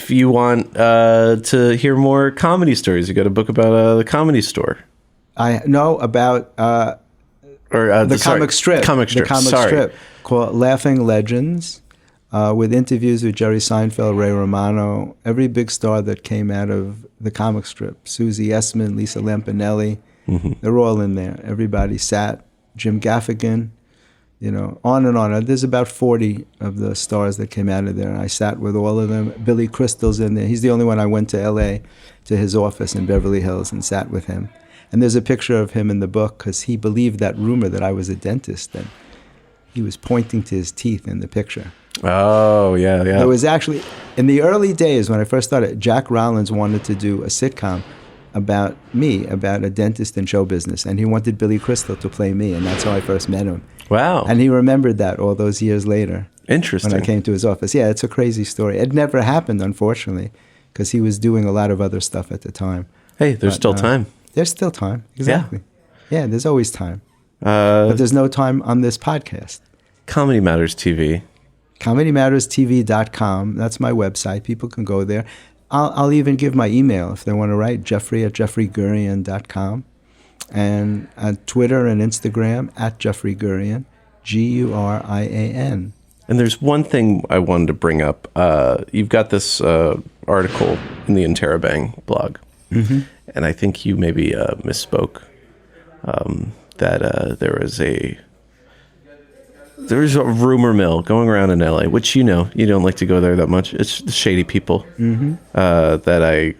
you want to hear more comedy stories, you got a book about the Comedy Store. I know about the comic strip. The comic strip called Laughing Legends, with interviews with Jerry Seinfeld, Ray Romano, every big star that came out of the comic strip. Susie Essman, Lisa Lampanelli, they're all in there. Everybody sat. Jim Gaffigan, on and on. There's about 40 of the stars that came out of there, and I sat with all of them. Billy Crystal's in there. He's the only one I went to L.A., to his office in Beverly Hills, and sat with him. And there's a picture of him in the book because he believed that rumor that I was a dentist, and he was pointing to his teeth in the picture. Oh, yeah. It was actually, in the early days when I first started, Jack Rowlands wanted to do a sitcom about me, about a dentist in show business, and he wanted Billy Crystal to play me, and that's how I first met him. Wow. And he remembered that all those years later. Interesting. When I came to his office. Yeah, it's a crazy story. It never happened, unfortunately, because he was doing a lot of other stuff at the time. Hey, there's still time. There's still time. Exactly. Yeah, there's always time. But there's no time on this podcast. Comedy Matters TV. ComedyMattersTV.com. That's my website. People can go there. I'll even give my email if they want to write, Jeffrey@JeffreyGurian.com. And on Twitter and Instagram, @Jeffrey Gurian, Gurian. And there's one thing I wanted to bring up. You've got this article in the Interrobang blog. Mm-hmm. And I think you maybe misspoke that there's a rumor mill going around in LA, which you don't like to go there that much. It's the shady people that I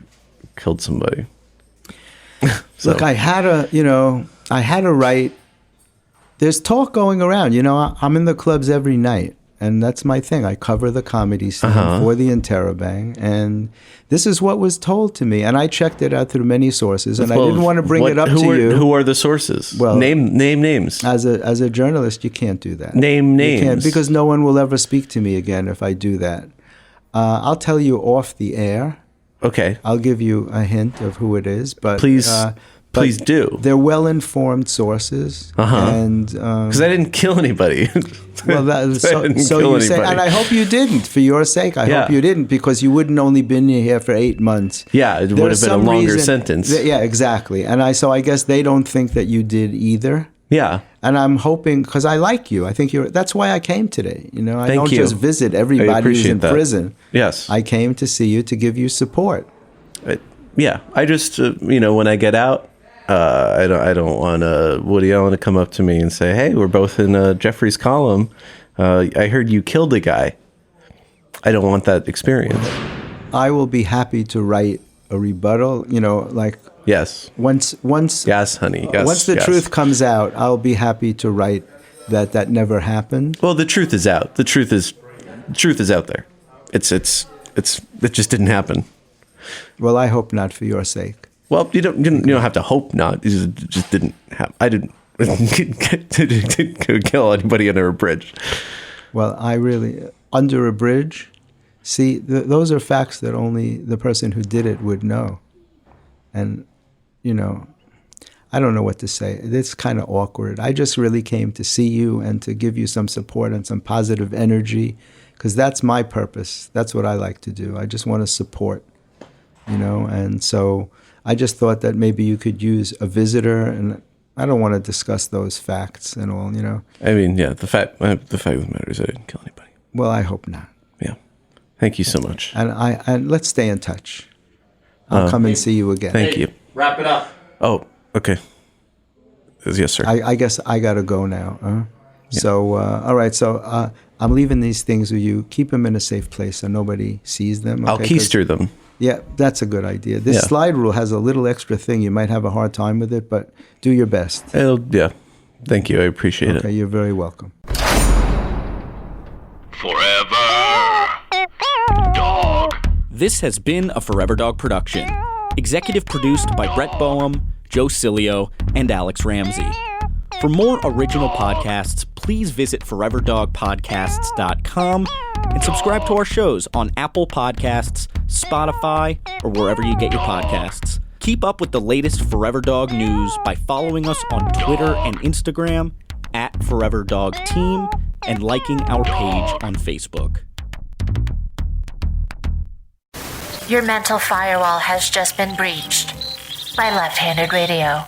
killed somebody. So. Look, I had to write. There's talk going around. I'm in the clubs every night, and that's my thing. I cover the comedy scene for the Interrobang, and this is what was told to me. And I checked it out through many sources, and I didn't want to bring it up to you. Who are the sources? Well, name names. As a journalist, you can't do that. Name names. You can't, because no one will ever speak to me again if I do that. I'll tell you off the air. Okay. I'll give you a hint of who it is, but please do. They're well-informed sources, and because I didn't kill anybody. Well, so you say, and I hope you didn't. For your sake, I hope you didn't, because you wouldn't only been here for 8 months. Yeah, it would have been a longer sentence. Yeah, exactly. And I guess they don't think that you did either. Yeah. And I'm hoping, because I like you. I think that's why I came today. I don't just visit everybody who's in prison. Yes. I came to see you to give you support. I just when I get out, I don't want Woody Allen to come up to me and say, "Hey, we're both in Jeffrey's column. I heard you killed a guy." I don't want that experience. I will be happy to write a rebuttal. Yes. Once. Yes, honey. Yes. Once the truth comes out, I'll be happy to write that never happened. Well, the truth is out. The truth is out there. It just didn't happen. Well, I hope not, for your sake. Well, you don't have to hope not. It just didn't happen. I didn't kill anybody under a bridge. Well, under a bridge. See, those are facts that only the person who did it would know. And, I don't know what to say. It's kind of awkward. I just really came to see you and to give you some support and some positive energy, because that's my purpose. That's what I like to do. I just want to support, and so I just thought that maybe you could use a visitor, and I don't want to discuss those facts and all, I mean, yeah, the fact of the matter is I didn't kill anybody. Well, I hope not. Yeah. Thank you so much. And let's stay in touch. I'll come and see you again. Thank you. Wrap it up. Oh, okay. Yes, sir. I guess I got to go now. Yeah. So, all right. So I'm leaving these things with you. Keep them in a safe place so nobody sees them. Okay? I'll keister them. Yeah, that's a good idea. This slide rule has a little extra thing. You might have a hard time with it, but do your best. Yeah. Thank you. I appreciate it. Okay, you're very welcome. Forever Dog. This has been a Forever Dog production. Executive produced by Brett Boehm, Joe Cilio, and Alex Ramsey. For more original podcasts, please visit foreverdogpodcasts.com and subscribe to our shows on Apple Podcasts, Spotify, or wherever you get your podcasts. Keep up with the latest Forever Dog news by following us on Twitter and Instagram @ForeverDogTeam and liking our page on Facebook. Your mental firewall has just been breached by Left-Handed Radio.